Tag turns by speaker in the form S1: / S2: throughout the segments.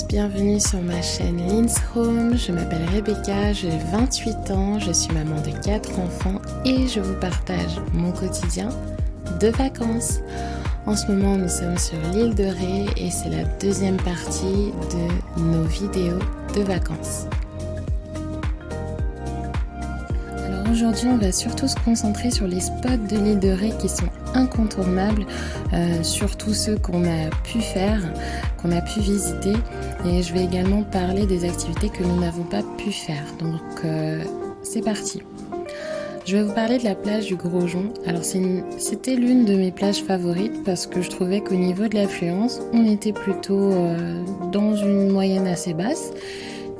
S1: bienvenue sur ma chaîne Lynn's Home. Je m'appelle Rebecca, j'ai 28 ans, je suis maman de 4 enfants et je vous partage mon quotidien de vacances. En ce moment, nous sommes sur l'île de Ré et c'est la deuxième partie de nos vidéos de vacances. Alors aujourd'hui, on va surtout se concentrer sur les spots de l'île de Ré qui sont incontournables, surtout ceux qu'on a pu faire, qu'on a pu visiter, et je vais également parler des activités que nous n'avons pas pu faire. Donc c'est parti. Je vais vous parler de la plage du Grosjean. Alors c'était l'une de mes plages favorites parce que je trouvais qu'au niveau de l'affluence, on était plutôt dans une moyenne assez basse.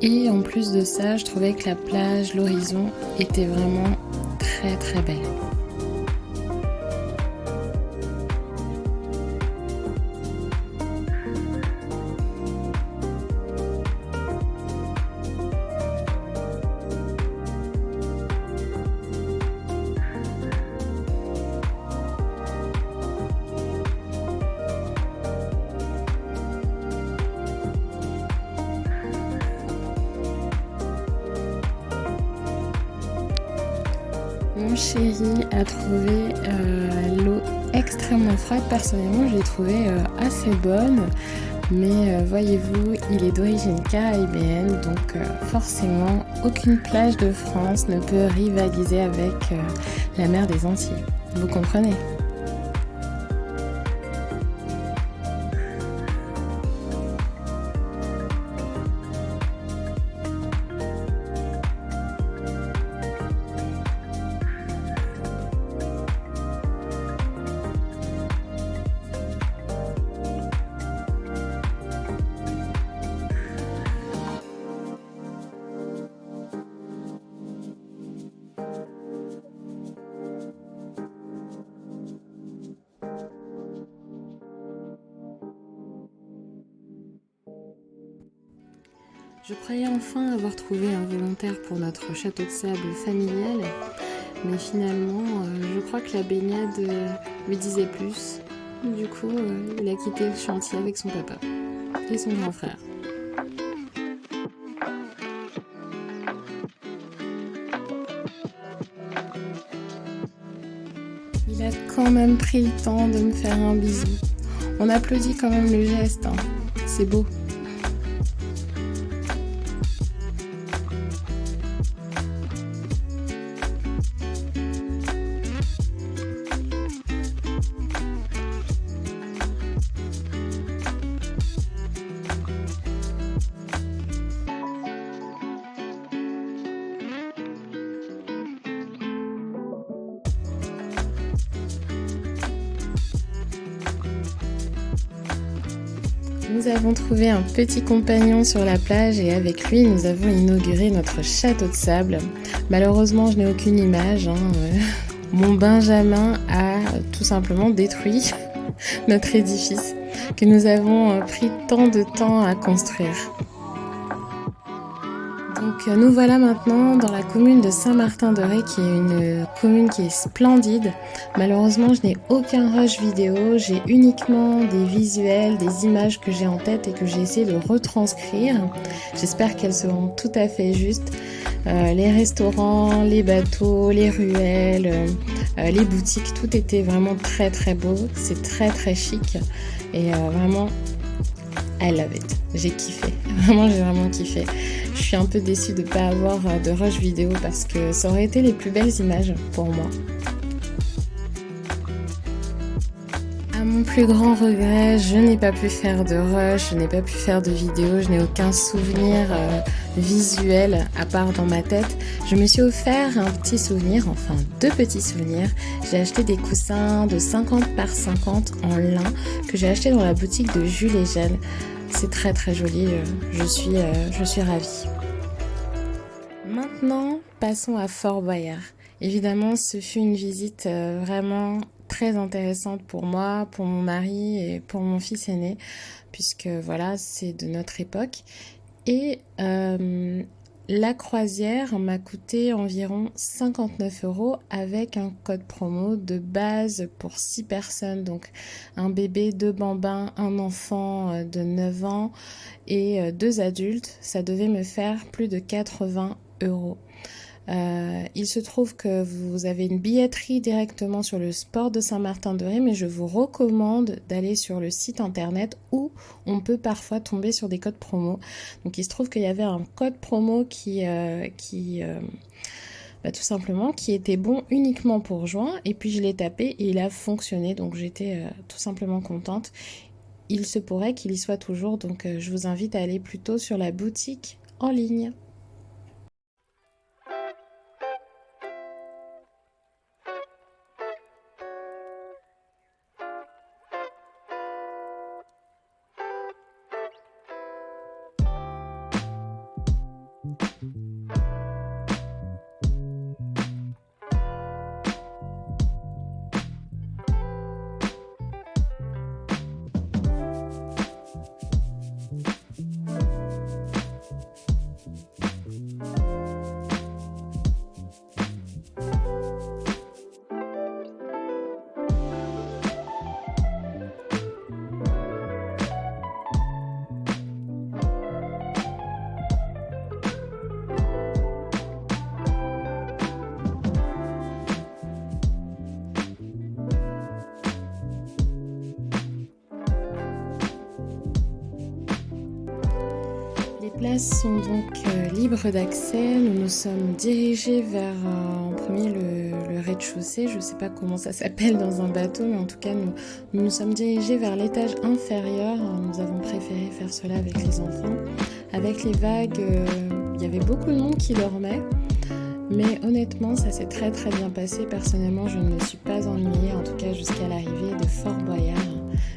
S1: Et en plus de ça, je trouvais que la plage, l'horizon était vraiment très très belle. Mon chéri a trouvé l'eau extrêmement froide. Personnellement, je l'ai trouvée assez bonne. Mais voyez-vous, il est d'origine caribéenne, donc forcément, aucune plage de France ne peut rivaliser avec la mer des Antilles. Vous comprenez ? Je croyais enfin avoir trouvé un volontaire pour notre château de sable familial, mais finalement, je crois que la baignade lui disait plus. Du coup, il a quitté le chantier avec son papa et son grand frère. Il a quand même pris le temps de me faire un bisou. On applaudit quand même le geste, hein. C'est beau. Nous avons trouvé un petit compagnon sur la plage et avec lui, nous avons inauguré notre château de sable. Malheureusement, je n'ai aucune image. Mon Benjamin a tout simplement détruit notre édifice que nous avons pris tant de temps à construire. Donc nous voilà maintenant dans la commune de Saint-Martin-de-Ré qui est une commune qui est splendide. Malheureusement je n'ai aucun rush vidéo, j'ai uniquement des visuels, des images que j'ai en tête et que j'ai essayé de retranscrire. J'espère qu'elles seront tout à fait justes. Les restaurants, les bateaux, les ruelles, les boutiques, tout était vraiment très très beau. C'est très très chic et vraiment I love it. J'ai kiffé. Vraiment, j'ai vraiment kiffé. Je suis un peu déçue de ne pas avoir de rush vidéo parce que ça aurait été les plus belles images pour moi. À mon plus grand regret, je n'ai pas pu faire de rush, je n'ai pas pu faire de vidéo, je n'ai aucun souvenir visuel à part dans ma tête. Je me suis offert un petit souvenir, enfin 2 petits souvenirs. J'ai acheté des coussins de 50 par 50 en lin que j'ai acheté dans la boutique de Jules et Jeanne. C'est très très joli, je suis ravie. Maintenant, passons à Fort Boyard. Évidemment, ce fut une visite vraiment très intéressante pour moi, pour mon mari et pour mon fils aîné, puisque voilà, c'est de notre époque. Et La croisière m'a coûté environ 59 € avec un code promo de base pour 6 personnes, donc un bébé, 2 bambins, un enfant de 9 ans et 2 adultes. Ça devait me faire plus de 80 €. Il se trouve que vous avez une billetterie directement sur le Sport de Saint-Martin-de-Ré, mais je vous recommande d'aller sur le site internet où on peut parfois tomber sur des codes promo. Donc il se trouve qu'il y avait un code promo qui tout simplement qui était bon uniquement pour juin, et puis je l'ai tapé et il a fonctionné, donc j'étais tout simplement contente. Il se pourrait qu'il y soit toujours, donc je vous invite à aller plutôt sur la boutique en ligne. Les places sont donc libres d'accès. Nous nous sommes dirigés vers en premier le rez-de-chaussée. Je ne sais pas comment ça s'appelle dans un bateau, mais en tout cas nous nous sommes dirigés vers l'étage inférieur. Nous avons préféré faire cela avec les enfants. Avec les vagues, il y avait beaucoup de monde qui dormait. Mais honnêtement, ça s'est très très bien passé. Personnellement, je ne me suis pas ennuyée, en tout cas jusqu'à l'arrivée de Fort Boyard.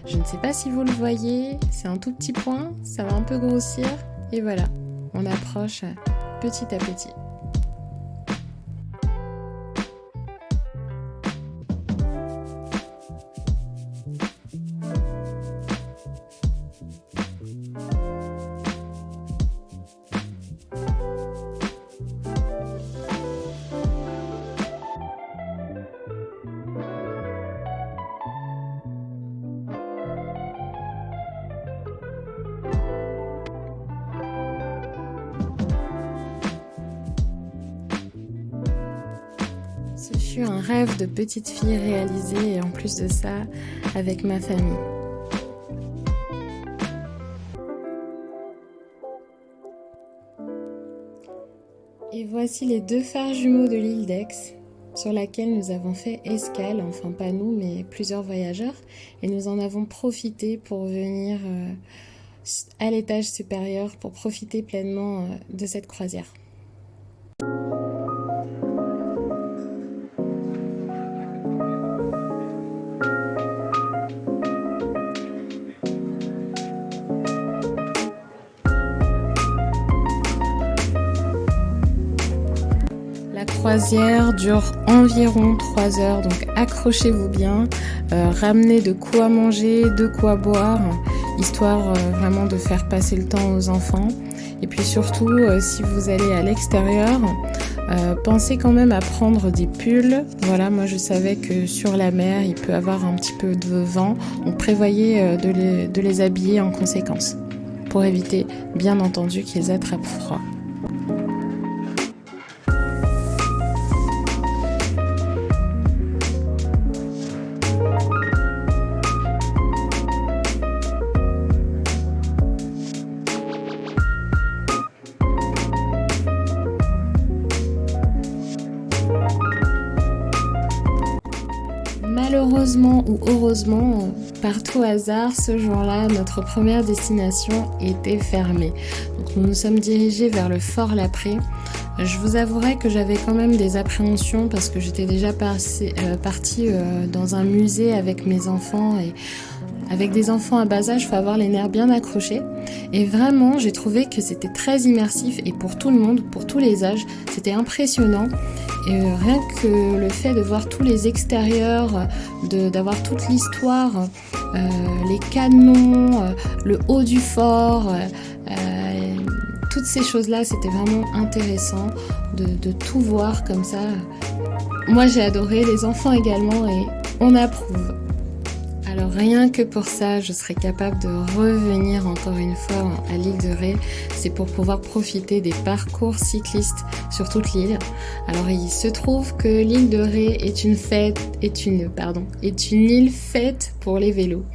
S1: Je ne sais pas si vous le voyez, c'est un tout petit point, ça va un peu grossir. Et voilà, on approche petit à petit. Ce fut un rêve de petite fille réalisé, et en plus de ça, avec ma famille. Et voici les 2 phares jumeaux de l'île d'Aix, sur laquelle nous avons fait escale, enfin pas nous, mais plusieurs voyageurs, et nous en avons profité pour venir à l'étage supérieur pour profiter pleinement de cette croisière. La croisière dure environ 3 heures, donc accrochez-vous bien, ramenez de quoi manger, de quoi boire, histoire vraiment de faire passer le temps aux enfants. Et puis surtout, si vous allez à l'extérieur, pensez quand même à prendre des pulls. Voilà, moi je savais que sur la mer, il peut y avoir un petit peu de vent, donc prévoyez de les habiller en conséquence, pour éviter bien entendu qu'ils attrapent froid. Malheureusement ou heureusement, par tout hasard, ce jour-là, notre première destination était fermée. Donc nous nous sommes dirigés vers le Fort Lapré. Je vous avouerai que j'avais quand même des appréhensions parce que j'étais déjà partie dans un musée avec mes enfants, et avec des enfants à bas âge, il faut avoir les nerfs bien accrochés. Et vraiment, j'ai trouvé que c'était très immersif, et pour tout le monde, pour tous les âges, c'était impressionnant. Et rien que le fait de voir tous les extérieurs, d'avoir toute l'histoire, les canons, le haut du fort, toutes ces choses-là, c'était vraiment intéressant de tout voir comme ça. Moi, j'ai adoré, les enfants également, et on approuve. Alors rien que pour ça, je serais capable de revenir encore une fois à l'île de Ré. C'est pour pouvoir profiter des parcours cyclistes sur toute l'île. Alors il se trouve que l'île de Ré est une île faite pour les vélos.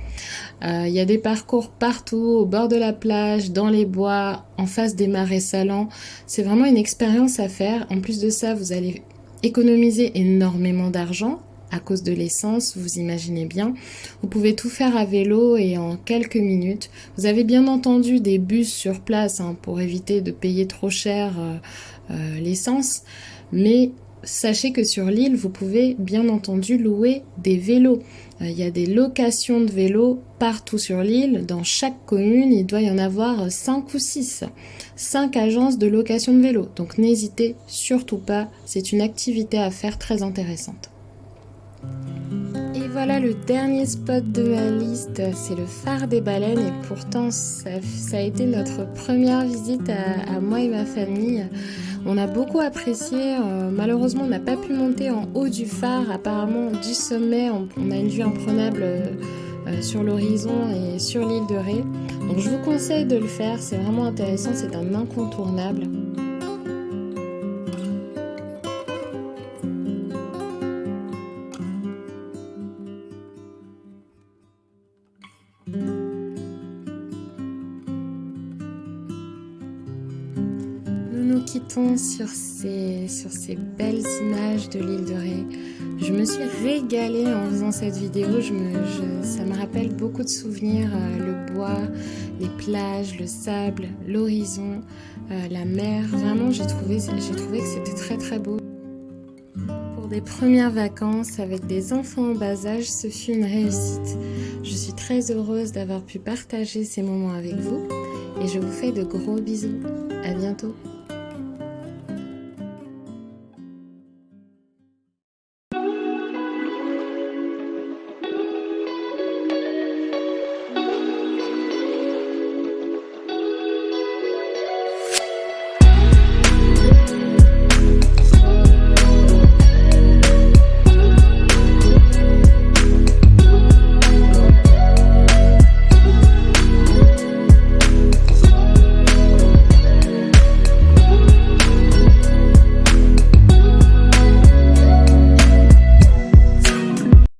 S1: Il y a des parcours partout, au bord de la plage, dans les bois, en face des marais salants. C'est vraiment une expérience à faire. En plus de ça, vous allez économiser énormément d'argent à cause de l'essence, vous imaginez bien. Vous pouvez tout faire à vélo et en quelques minutes. Vous avez bien entendu des bus sur place pour éviter de payer trop cher l'essence. Mais sachez que sur l'île, vous pouvez bien entendu louer des vélos. Il y a des locations de vélos partout sur l'île. Dans chaque commune, il doit y en avoir 5 ou 6. 5 agences de location de vélos. Donc n'hésitez surtout pas, c'est une activité à faire très intéressante. Et voilà le dernier spot de ma liste, c'est le phare des baleines, et pourtant ça a été notre première visite à moi et ma famille. On a beaucoup apprécié, malheureusement on n'a pas pu monter en haut du phare, apparemment du sommet on a une vue imprenable sur l'horizon et sur l'île de Ré. Donc je vous conseille de le faire, c'est vraiment intéressant, c'est un incontournable. Nous quittons sur ces belles images de l'île de Ré. Je me suis régalée en faisant cette vidéo, ça me rappelle beaucoup de souvenirs, le bois, les plages, le sable, l'horizon, la mer. Vraiment, j'ai trouvé que c'était très très beau. Pour des premières vacances avec des enfants en bas âge, ce fut une réussite. Je suis très heureuse d'avoir pu partager ces moments avec vous et je vous fais de gros bisous. À bientôt.